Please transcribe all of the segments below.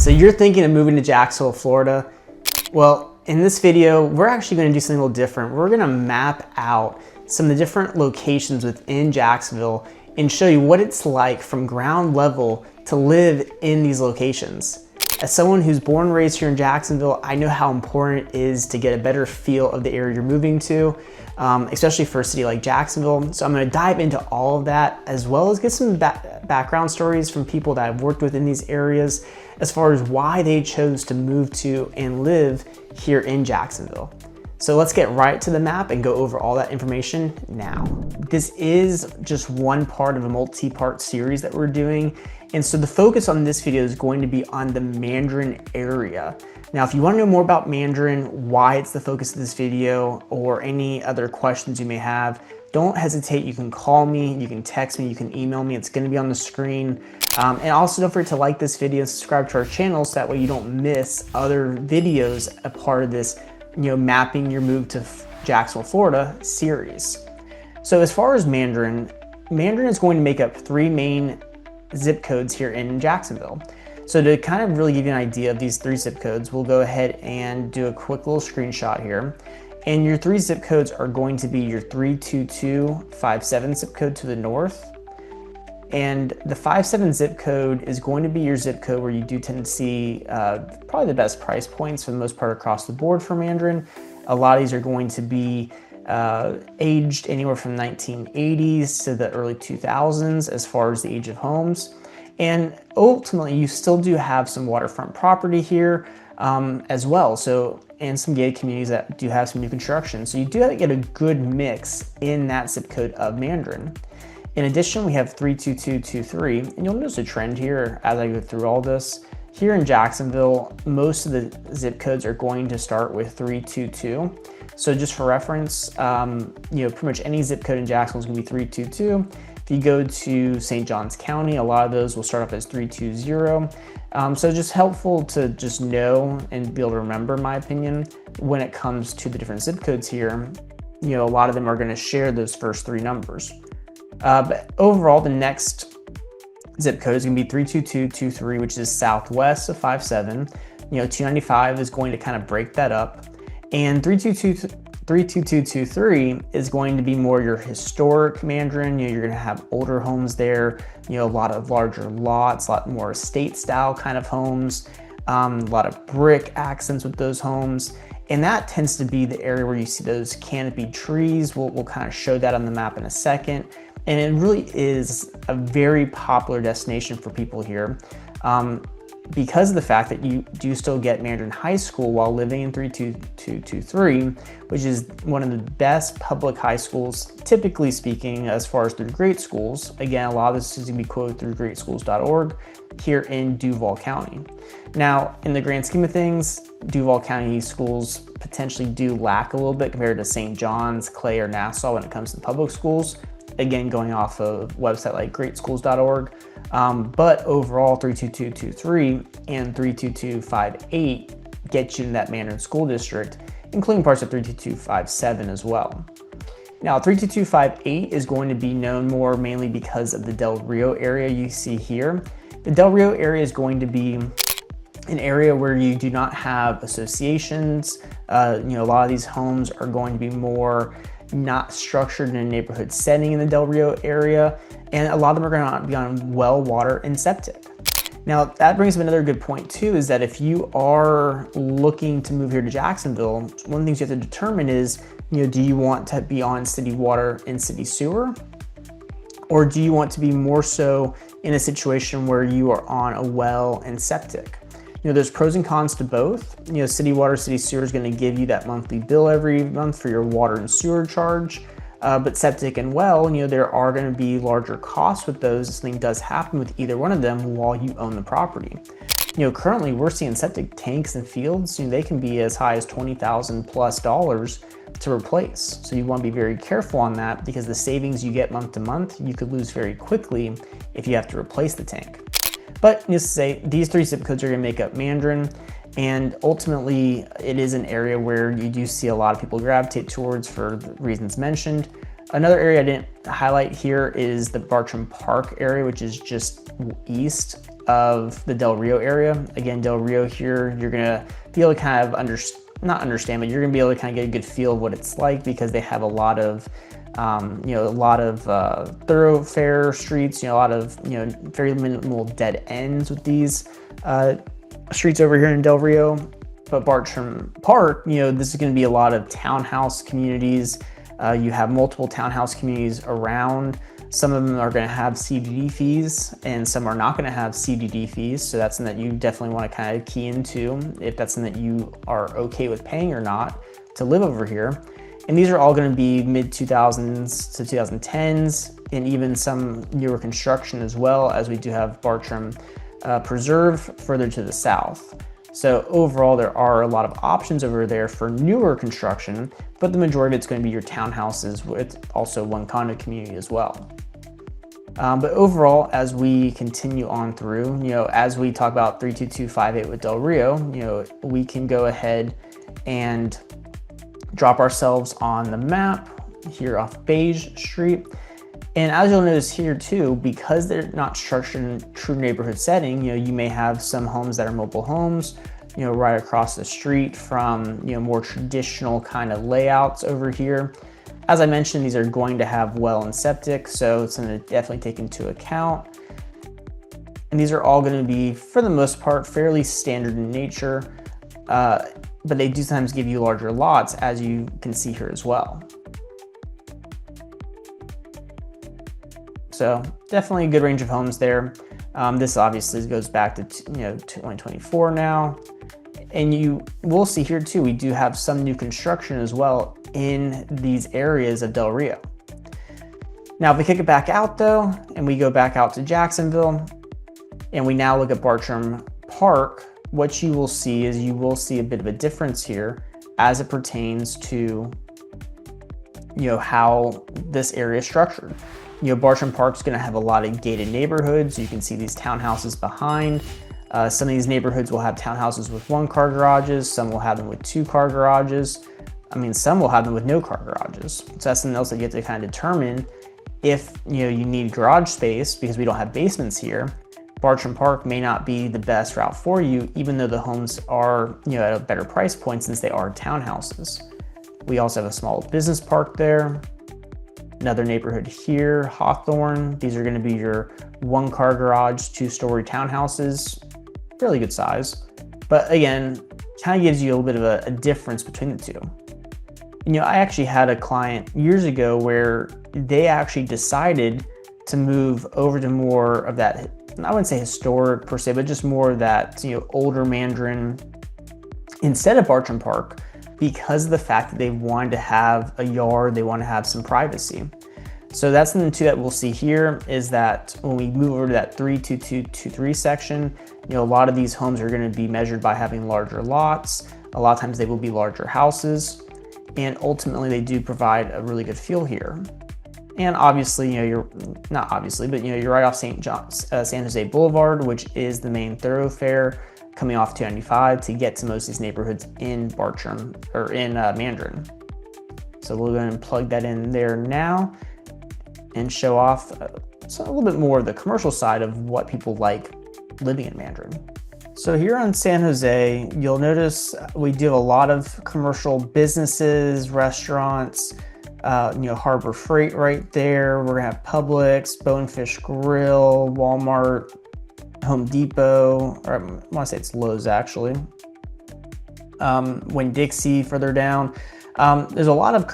So you're thinking of moving to Jacksonville, Florida? Well, in this video, we're actually going to do something a little different. We're going to map out some of the different locations within Jacksonville and show you what it's like from ground level to live in these locations. As someone who's born and raised here in Jacksonville, I know how important it is to get a better feel of the area you're moving to, especially for a city like Jacksonville. So I'm going to dive into all of that, as well as get some background stories from people that I've worked with in these areas, as far as why they chose to move to and live here in Jacksonville. So let's get right to the map and go over all that information now. This is just one part of a multi-part series that we're doing. And so the focus on this video is going to be on the Mandarin area. Now, if you want to know more about Mandarin, why it's the focus of this video, or any other questions you may have, don't hesitate. You can call me, you can text me, you can email me. It's going to be on the screen. And also don't forget to like this video and subscribe to our channel so that way you don't miss other videos a part of this, mapping your move to Jacksonville, Florida series. So as far as Mandarin is going to make up 3 main zip codes here in Jacksonville. So to kind of really give you an idea of these 3 zip codes, we'll go ahead and do a quick little screenshot here. And your 3 zip codes are going to be your 32257 zip code to the north. And the 57 zip code is going to be your zip code where you do tend to see probably the best price points for the most part across the board for Mandarin. A lot of these are going to be aged anywhere from 1980s to the early 2000s as far as the age of homes. And ultimately, you still do have some waterfront property here as well. So, and some gated communities that do have some new construction. So you do have to get a good mix in that zip code of Mandarin. In addition, we have 32223, and you'll notice a trend here as I go through all this. Here in Jacksonville, most of the zip codes are going to start with 322. So just for reference, pretty much any zip code in Jacksonville is going to be 322. If you go to St. Johns County, a lot of those will start off as 320. So just helpful to just know and be able to remember, in my opinion, when it comes to the different zip codes here. A lot of them are going to share those first 3 numbers. But overall, the next zip code is going to be 32223, which is southwest of 57. 295 is going to kind of break that up. And 32223 is going to be more your historic Mandarin. You're going to have older homes there, a lot of larger lots, a lot more estate style kind of homes, a lot of brick accents with those homes. And that tends to be the area where you see those canopy trees. We'll kind of show that on the map in a second. And it really is a very popular destination for people here because of the fact that you do still get Mandarin High School while living in 32223, which is one of the best public high schools, typically speaking, as far as through grade schools. Again, a lot of this is going to be quoted through greatschools.org here in Duval County. Now, in the grand scheme of things, Duval County schools potentially do lack a little bit compared to St. John's, Clay, or Nassau when it comes to public schools. Again, going off of a website like greatschools.org. But overall, 32223 and 32258 get you in that Mandarin School District, including parts of 32257 as well. Now, 32258 is going to be known more mainly because of the Del Rio area you see here. The Del Rio area is going to be an area where you do not have associations. A lot of these homes are going to be more not structured in a neighborhood setting in the Del Rio area, and a lot of them are going to be on well, water, and septic. Now, that brings up another good point too, is that if you are looking to move here to Jacksonville, one of the things you have to determine is, do you want to be on city water and city sewer? Or do you want to be more so in a situation where you are on a well and septic? There's pros and cons to both. City water, city sewer is going to give you that monthly bill every month for your water and sewer charge. But septic and well, there are going to be larger costs with those. Something does happen with either one of them while you own the property. Currently we're seeing septic tanks and fields, they can be as high as $20,000 plus to replace. So you want to be very careful on that, because the savings you get month to month, you could lose very quickly if you have to replace the tank. But needless to say, these 3 zip codes are going to make up Mandarin, and ultimately it is an area where you do see a lot of people gravitate towards for the reasons mentioned. Another area I didn't highlight here is the Bartram Park area, which is just east of the Del Rio area. Again, Del Rio here, you're gonna be able to kind of not understand, but you're gonna be able to kind of get a good feel of what it's like, because they have a lot of thoroughfare streets, a lot of, very minimal dead ends with these streets over here in Del Rio. But Bartram Park, this is going to be a lot of townhouse communities. You have multiple townhouse communities around. Some of them are going to have CDD fees, and some are not going to have CDD fees. So that's something that you definitely want to kind of key into, if that's something that you are okay with paying or not to live over here. And these are all going to be mid-2000s to 2010s, and even some newer construction as well, as we do have Bartram Preserve further to the south. So overall, there are a lot of options over there for newer construction, but the majority of it's going to be your townhouses with also one condo community as well. But overall, as we continue on through, as we talk about 32258 with Del Rio, we can go ahead and drop ourselves on the map here off Beige Street. And as you'll notice here too, because they're not structured in a true neighborhood setting, you may have some homes that are mobile homes, right across the street from, more traditional kind of layouts over here. As I mentioned, these are going to have well and septic, so it's going to definitely take into account. And these are all going to be, for the most part, fairly standard in nature, but they do sometimes give you larger lots, as you can see here as well. So definitely a good range of homes there. This obviously goes back to 2024 now. And you will see here too, we do have some new construction as well in these areas of Del Rio. Now, if we kick it back out though, and we go back out to Jacksonville, and we now look at Bartram Park, what you will see is you will see a bit of a difference here as it pertains to, how this area is structured. Bartram Park's going to have a lot of gated neighborhoods. You can see these townhouses behind. Some of these neighborhoods will have townhouses with 1-car garages. Some will have them with 2-car garages. Some will have them with no car garages. So that's something else that you have to kind of determine if, you need garage space, because we don't have basements here. Bartram Park may not be the best route for you, even though the homes are, at a better price point since they are townhouses. We also have a small business park there. Another neighborhood here, Hawthorne. These are going to be your 1-car garage, 2-story townhouses, fairly good size. But again, kind of gives you a little bit of a difference between the two. I actually had a client years ago where they actually decided to move over to more of that, I wouldn't say historic per se, but just more of that, older Mandarin instead of Bartram Park, because of the fact that they wanted to have a yard, they want to have some privacy. So that's something too that we'll see here, is that when we move over to that 32223 section, a lot of these homes are going to be measured by having larger lots. A lot of times they will be larger houses, and ultimately they do provide a really good feel here. And obviously, you're not obviously, but you're right off San Jose Boulevard, which is the main thoroughfare coming off 295 to get to most of these neighborhoods in Bartram or in Mandarin. So we'll go ahead and plug that in there now and show off a little bit more of the commercial side of what people like living in Mandarin. So here on San Jose, you'll notice we do have a lot of commercial businesses, restaurants, Harbor Freight right there. We're gonna have Publix, Bonefish Grill, Walmart, Home Depot, or I want to say it's Lowe's actually. Winn-Dixie further down. There's a lot of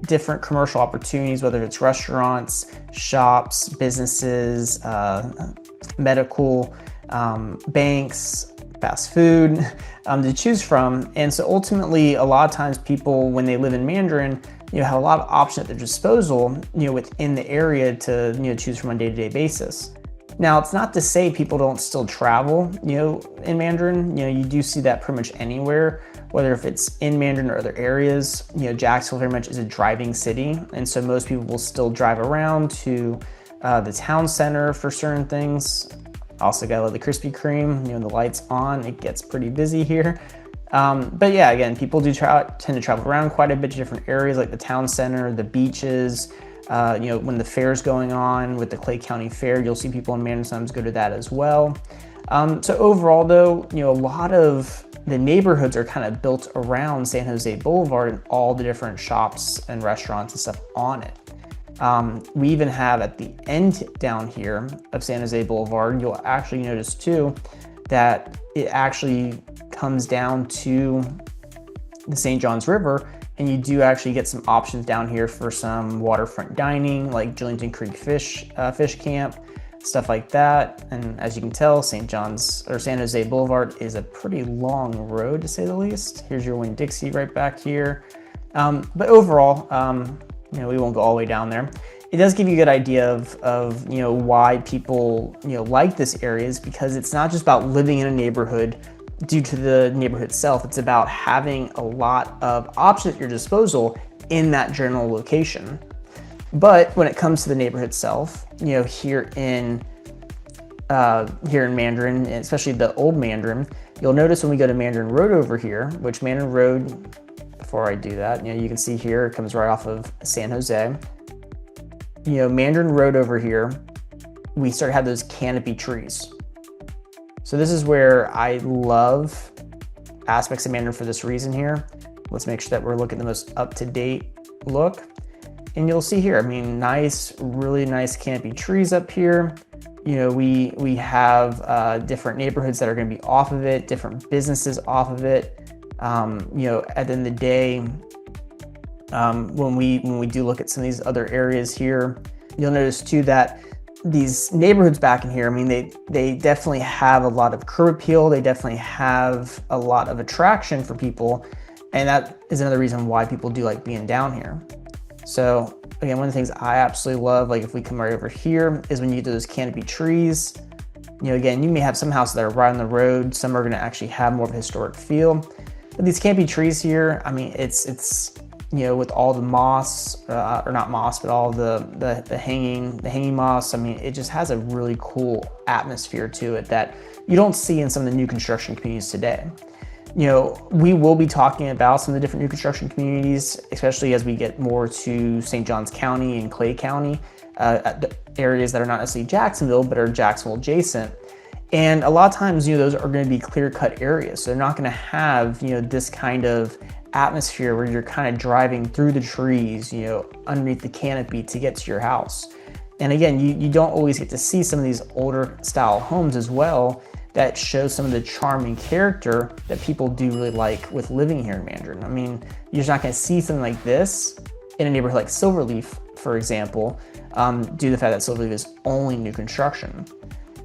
different commercial opportunities, whether it's restaurants, shops, businesses, medical, banks, fast food to choose from. And so ultimately, a lot of times people, when they live in Mandarin, have a lot of options at their disposal, within the area to choose from on a day-to-day basis. Now, it's not to say people don't still travel, in Mandarin. You do see that pretty much anywhere, whether if it's in Mandarin or other areas. Jacksonville very much is a driving city, and so most people will still drive around to the town center for certain things. Also gotta love the Krispy Kreme, the lights on, it gets pretty busy here. But yeah, again, people do tend to travel around quite a bit to different areas like the town center, the beaches, You know, when the fair's going on with the Clay County Fair, you'll see people in Mandarin sometimes go to that as well. So overall though, you know, a lot of the neighborhoods are kind of built around San Jose Boulevard and all the different shops and restaurants and stuff on it. We even have at the end down here of San Jose Boulevard, you'll actually notice too that it actually comes down to the St. Johns River, and you do actually get some options down here for some waterfront dining like Julington Creek Fish Camp, stuff like that. And as you can tell, St. John's or San Jose Boulevard is a pretty long road to say the least. Here's your Winn-Dixie right back here. But overall, you know, we won't go all the way down there. It does give you a good idea of you know, why people, you know, like this area, is because it's not just about living in a neighborhood due to the neighborhood itself. It's about having a lot of options at your disposal in that general location. But when it comes to the neighborhood itself, you know, here in Mandarin, especially the old Mandarin, you'll notice when we go to Mandarin Road over here, which Mandarin Road, before I do that, you know, you can see here, it comes right off of San Jose. You know, Mandarin Road over here, we start to have those canopy trees. So this is where I love aspects of Mandarin for this reason here. Let's make sure that we're looking at the most up-to-date look. And you'll see here, I mean, nice, really nice canopy trees up here. You know, we have different neighborhoods that are going to be off of it, different businesses off of it. You know, at the end of the day, when we do look at some of these other areas here, you'll notice too that these neighborhoods back in here, I mean, they definitely have a lot of curb appeal. They definitely have a lot of attraction for people. And that is another reason why people do like being down here. So again, one of the things I absolutely love, like if we come right over here, is when you get to those canopy trees. You know, again, you may have some houses that are right on the road. Some are going to actually have more of a historic feel. But these canopy trees here, I mean, it's you know, with all the moss, or not moss, but all the hanging moss. I mean, it just has a really cool atmosphere to it that you don't see in some of the new construction communities today. You know, we will be talking about some of the different new construction communities, especially as we get more to St. Johns County and Clay County, the areas that are not necessarily Jacksonville, but are Jacksonville adjacent. And a lot of times, you know, those are going to be clear-cut areas. So they're not going to have, you know, this kind of atmosphere where you're kind of driving through the trees, you know, underneath the canopy to get to your house. And again, you don't always get to see some of these older style homes as well that show some of the charm and character that people do really like with living here in Mandarin. I mean, you're just not going to see something like this in a neighborhood like Silverleaf, for example, due to the fact that Silverleaf is only new construction.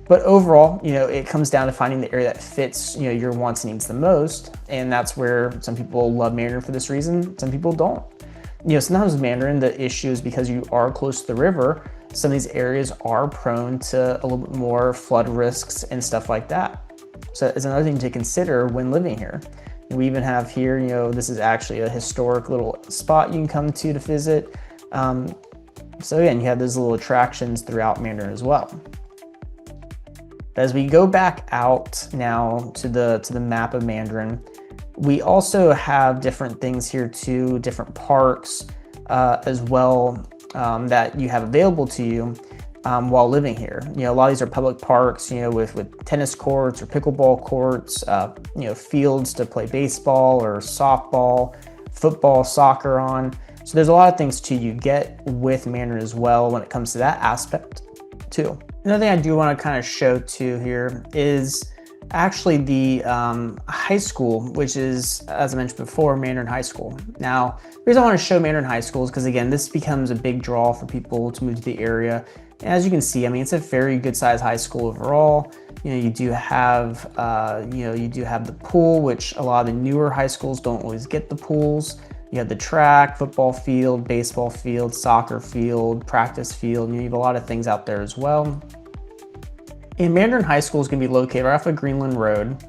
But overall, you know, it comes down to finding the area that fits, you know, your wants and needs the most. And that's where some people love Mandarin for this reason. Some people don't. You know, sometimes with Mandarin, the issue is because you are close to the river, some of these areas are prone to a little bit more flood risks and stuff like that. So it's another thing to consider when living here. We even have here, you know, this is actually a historic little spot you can come to visit. So again, you have those little attractions throughout Mandarin as well. As we go back out now to the map of Mandarin, we also have different things here too, different parks as well that you have available to you while living here. You know, a lot of these are public parks, you know, with tennis courts or pickleball courts, you know, fields to play baseball or softball, football, soccer on. So there's a lot of things too you get with Mandarin as well when it comes to that aspect too. Another thing I do want to kind of show too here is actually the high school, which is, as I mentioned before, Mandarin High School. Now, the reason I want to show Mandarin High School is because, again, this becomes a big draw for people to move to the area. And as you can see, I mean, it's a very good sized high school overall. You know, you do have, you do have the pool, which a lot of the newer high schools don't always get the pools. You have the track, football field, baseball field, soccer field, practice field. You have a lot of things out there as well. And Mandarin High School is going to be located right off of Greenland Road.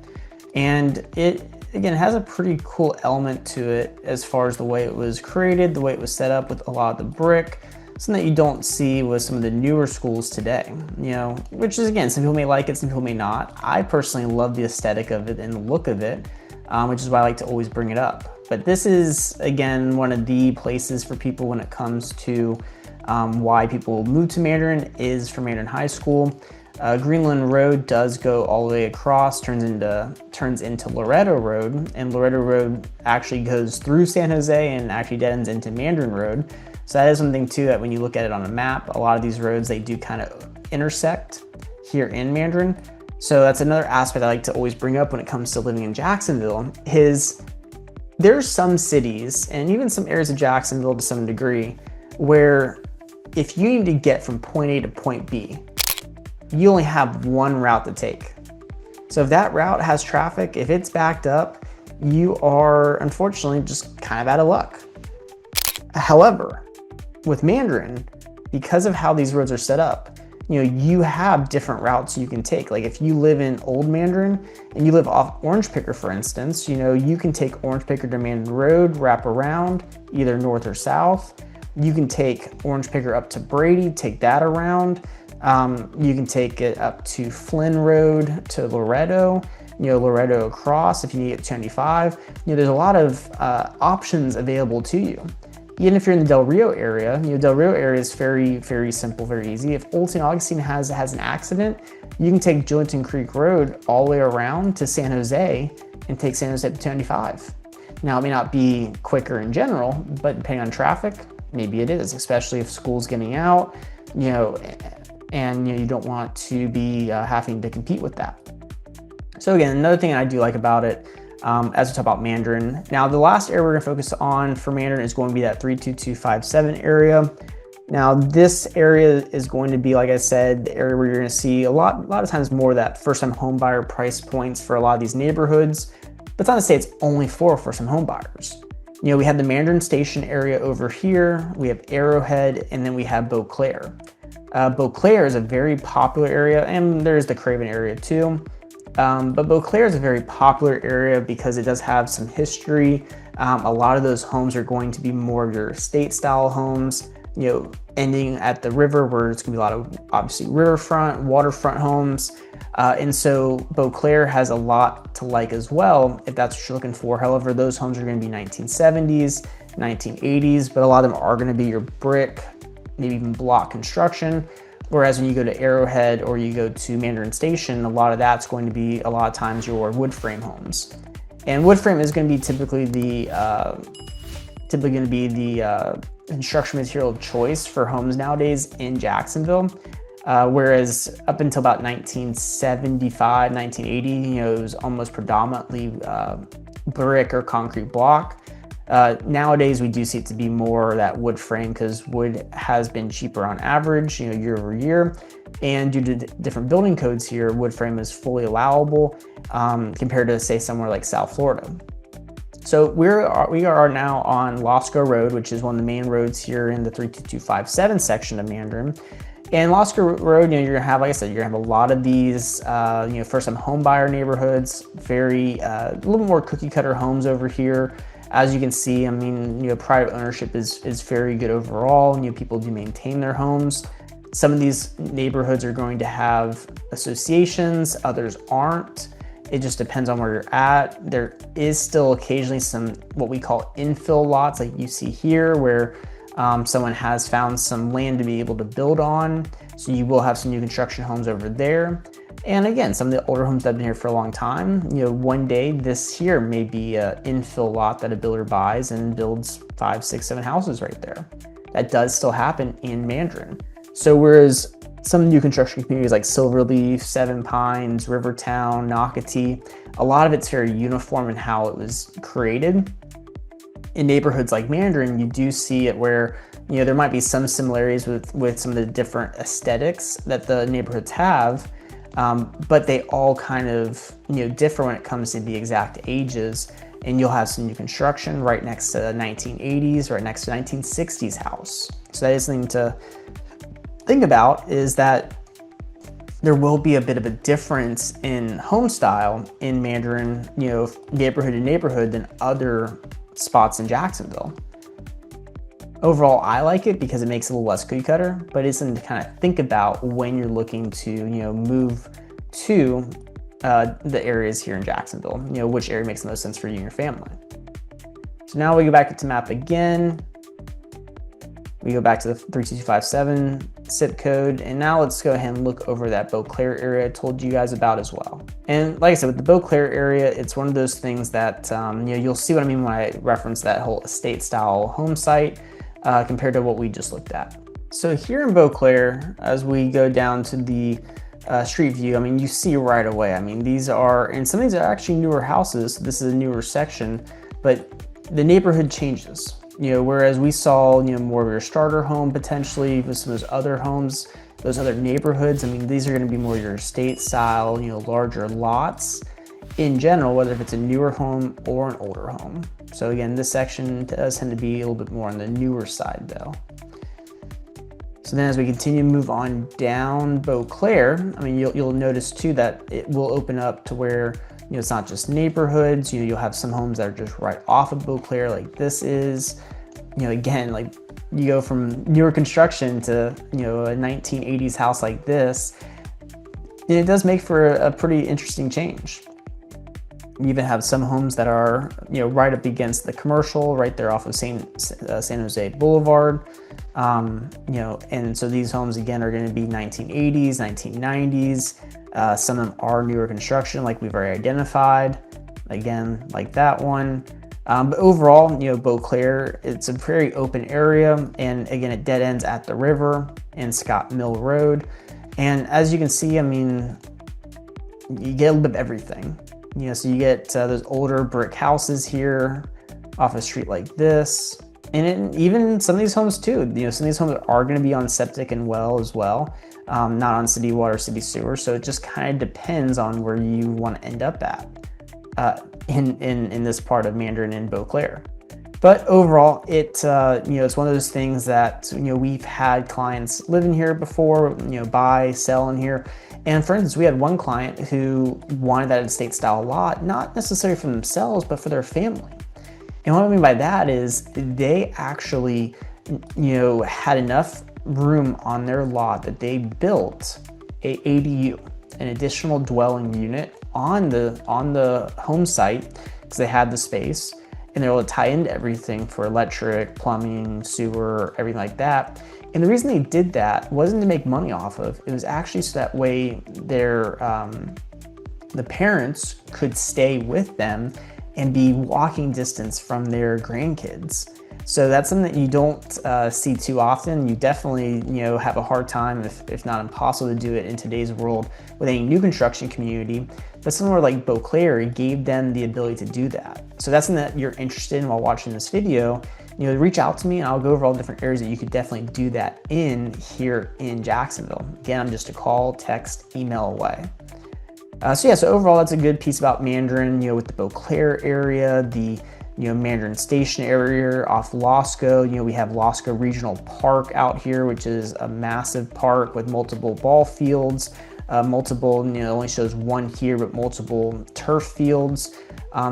And it, again, has a pretty cool element to it as far as the way it was created, the way it was set up with a lot of the brick, something that you don't see with some of the newer schools today, you know, which is, again, some people may like it, some people may not. I personally love the aesthetic of it and the look of it, which is why I like to always bring it up. But this is, again, one of the places for people when it comes to why people move to Mandarin is for Mandarin High School. Greenland Road does go all the way across, turns into Loretto Road, and Loretto Road actually goes through San Jose and actually dead ends into Mandarin Road. So that is something too that when you look at it on a map, a lot of these roads, they do kind of intersect here in Mandarin. So that's another aspect I like to always bring up when it comes to living in Jacksonville is there's some cities and even some areas of Jacksonville to some degree where if you need to get from point A to point B, you only have one route to take. So if that route has traffic, if it's backed up, you are unfortunately just kind of out of luck. However, with Mandarin, because of how these roads are set up, you have different routes you can take. Like if you live in Old Mandarin and you live off Orange Picker, for instance, you can take Orange Picker to Mandarin Road, wrap around either north or south. You can take Orange Picker up to Brady, take that around. You can take it up to Flynn Road to Loretto, Loretto across if you need it 295. There's a lot of options available to you. Even if you're in the Del Rio area, Del Rio area is very, very simple, very easy. If Old St. Augustine has an accident, you can take Jillington Creek Road all the way around to San Jose and take San Jose to 295. Now, it may not be quicker in general, but depending on traffic, maybe it is, especially if school's getting out, and you don't want to be having to compete with that. So again, another thing I do like about it, as we talk about Mandarin. Now, the last area we're gonna focus on for Mandarin is going to be that 32257 area. Now, this area is going to be, like I said, the area where you're gonna see a lot of times more of that first-time home buyer price points for a lot of these neighborhoods. But it's not to say it's only for first-time home buyers. We have the Mandarin Station area over here, we have Arrowhead, and then we have Beauclair. Beauclair is a very popular area, and there's the Craven area too. But Beauclair is a very popular area because it does have some history. A lot of those homes are going to be more of your estate style homes, ending at the river where it's gonna be a lot of obviously riverfront, waterfront homes. And so Beauclair has a lot to like as well, if that's what you're looking for. However, those homes are gonna be 1970s, 1980s, but a lot of them are gonna be your brick, maybe even block construction. Whereas when you go to Arrowhead or you go to Mandarin Station, a lot of that's going to be a lot of times your wood frame homes. And wood frame is going to be typically the construction material of choice for homes nowadays in Jacksonville. Whereas up until about 1975, 1980, it was almost predominantly brick or concrete block. Nowadays, we do see it to be more that wood frame because wood has been cheaper on average, year over year. And due to different building codes here, wood frame is fully allowable compared to, say, somewhere like South Florida. So we are now on Losco Road, which is one of the main roads here in the 32257 section of Mandarin. And Losco Road, you're gonna have, like I said, you're gonna have a lot of these, first-time home buyer neighborhoods, a little more cookie cutter homes over here. As you can see, private ownership is very good overall. People do maintain their homes. Some of these neighborhoods are going to have associations, others aren't. It just depends on where you're at. There is still occasionally some what we call infill lots like you see here where someone has found some land to be able to build on. So you will have some new construction homes over there. And again, some of the older homes that have been here for a long time, one day this here may be an infill lot that a builder buys and builds 5, 6, 7 houses right there. That does still happen in Mandarin. So whereas some new construction communities like Silverleaf, Seven Pines, Rivertown, Nocatee, a lot of it's very uniform in how it was created. In neighborhoods like Mandarin, you do see it where there might be some similarities with some of the different aesthetics that the neighborhoods have. But they all kind of differ when it comes to the exact ages, and you'll have some new construction right next to the 1980s, right next to 1960s house. So that is something to think about, is that there will be a bit of a difference in home style in Mandarin, neighborhood to neighborhood than other spots in Jacksonville. Overall, I like it because it makes it a little less cookie cutter, but it's something to kind of think about when you're looking to, move to the areas here in Jacksonville, which area makes the most sense for you and your family. So now we go back to map again. We go back to the 32257 zip code, and now let's go ahead and look over that Beauclair area I told you guys about as well. And like I said, with the Beauclair area, it's one of those things that you'll see what I mean when I reference that whole estate style home site compared to what we just looked at. So here in Beauclair, as we go down to the street view, I mean, you see right away, I mean, these are, and some of these are actually newer houses. So this is a newer section, but the neighborhood changes. Whereas we saw, more of your starter home potentially with some of those other homes, those other neighborhoods. I mean, these are going to be more your estate style, larger lots in general, whether if it's a newer home or an older home. So again, this section does tend to be a little bit more on the newer side though. So then as we continue to move on down Beauclair, I mean, you'll notice too that it will open up to where, it's not just neighborhoods. You'll have some homes that are just right off of Beauclair, like this is. Again, like you go from newer construction to, a 1980s house like this, and it does make for a pretty interesting change. You even have some homes that are, right up against the commercial, right there off of San Jose Boulevard. And so these homes again are going to be 1980s, 1990s. Some of them are newer construction, like we've already identified. Again, like that one. But overall, Beauclair, it's a very open area, and again, it dead ends at the river and Scott Mill Road. And as you can see, I mean, you get a little bit of everything. So you get those older brick houses here off a street like this. And even some of these homes too, some of these homes are going to be on septic and well as well, not on city water, city sewer. So it just kind of depends on where you want to end up at in this part of Mandarin and Beauclair. But overall, it's one of those things that, we've had clients living here before, buy, sell in here. And for instance, we had one client who wanted that estate style lot, not necessarily for themselves, but for their family. And what I mean by that is they actually, had enough room on their lot that they built a ADU, an additional dwelling unit on the home site because they had the space, and they're able to tie into everything for electric, plumbing, sewer, everything like that. And the reason they did that wasn't to make money off of, it was actually so that way the parents could stay with them and be walking distance from their grandkids. So that's something that you don't see too often. You definitely, have a hard time, if not impossible, to do it in today's world with any new construction community. But somewhere like Beauclair gave them the ability to do that. So that's something that you're interested in while watching this video. Reach out to me and I'll go over all the different areas that you could definitely do that in here in Jacksonville. Again, I'm just a call, text, email away. So overall, that's a good piece about Mandarin, with the Beauclair area, the Mandarin Station area off Losco. We have Losco Regional Park out here, which is a massive park with multiple ball fields, multiple, it only shows one here, but multiple turf fields.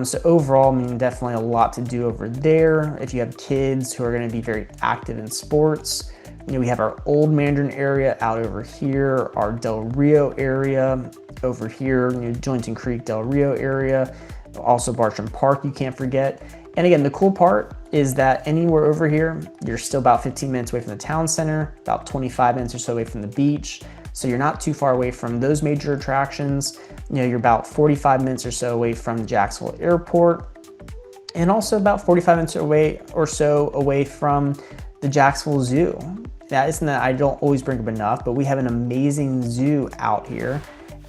So overall, I mean, definitely a lot to do over there. If you have kids who are going to be very active in sports, we have our old Mandarin area out over here, our Del Rio area over here, Jointon Creek, Del Rio area. Also Bartram Park, you can't forget. And again, the cool part is that anywhere over here, you're still about 15 minutes away from the town center, about 25 minutes or so away from the beach. So you're not too far away from those major attractions. You're about 45 minutes or so away from the Jacksonville airport, and also about 45 minutes away from the Jacksonville Zoo. That isn't that I don't always bring up enough, but we have an amazing zoo out here.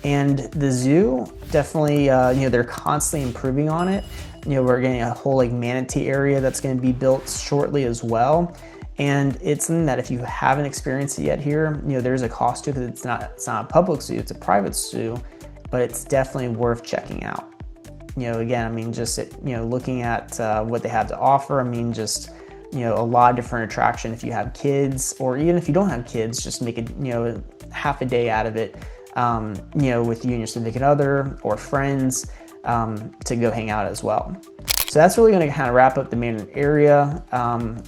And the zoo definitely, they're constantly improving on it. We're getting a whole manatee area that's going to be built shortly as well. And it's something that if you haven't experienced it yet here, there's a cost to it because it's not a public zoo, it's a private zoo, but it's definitely worth checking out. Again, I mean, just, looking at what they have to offer, I mean, just, a lot of different attraction. If you have kids, or even if you don't have kids, just make it, half a day out of it, with you and your significant other or friends to go hang out as well. So that's really going to kind of wrap up the Mandarin area.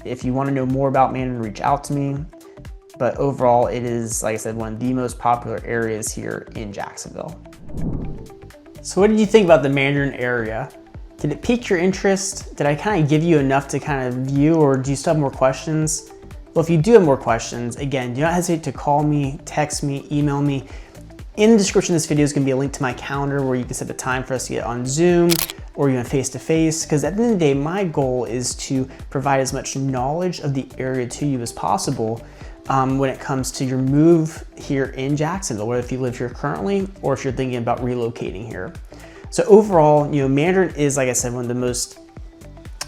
If you want to know more about Mandarin, reach out to me. But overall, it is, like I said, one of the most popular areas here in Jacksonville. So what did you think about the Mandarin area? Did it pique your interest? Did I kind of give you enough to kind of view, or do you still have more questions? Well, if you do have more questions, again, do not hesitate to call me, text me, email me. In the description of this video is going to be a link to my calendar where you can set the time for us to get on Zoom or even face-to-face, because at the end of the day, my goal is to provide as much knowledge of the area to you as possible when it comes to your move here in Jacksonville, whether if you live here currently or if you're thinking about relocating here. So overall, Mandarin is, like I said, one of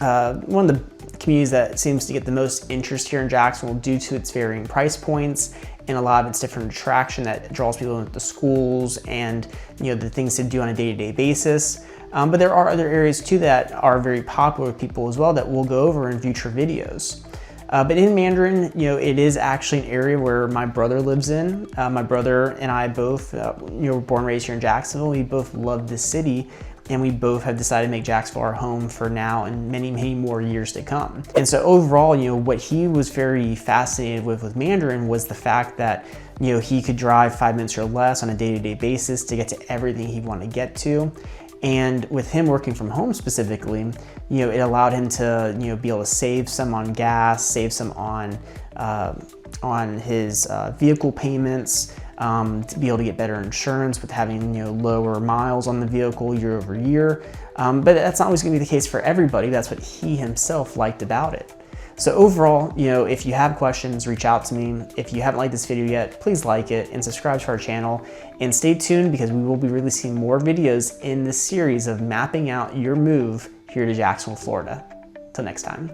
the communities that seems to get the most interest here in Jacksonville due to its varying price points and a lot of its different attraction that draws people into the schools and the things to do on a day-to-day basis. But there are other areas too that are very popular with people as well that we'll go over in future videos. But in Mandarin, it is actually an area where my brother lives in. My brother and I both, were born and raised here in Jacksonville. We both love this city, and we both have decided to make Jacksonville our home for now and many, many more years to come. And so overall, what he was very fascinated with Mandarin was the fact that, he could drive 5 minutes or less on a day-to-day basis to get to everything he wanted to get to. And with him working from home specifically, it allowed him to, be able to save some on gas, save some on his vehicle payments, to be able to get better insurance with having, lower miles on the vehicle year over year. But that's not always going to be the case for everybody. That's what he himself liked about it. So overall, if you have questions, reach out to me. If you haven't liked this video yet, please like it and subscribe to our channel. And stay tuned because we will be releasing more videos in this series of mapping out your move here to Jacksonville, Florida. Till next time.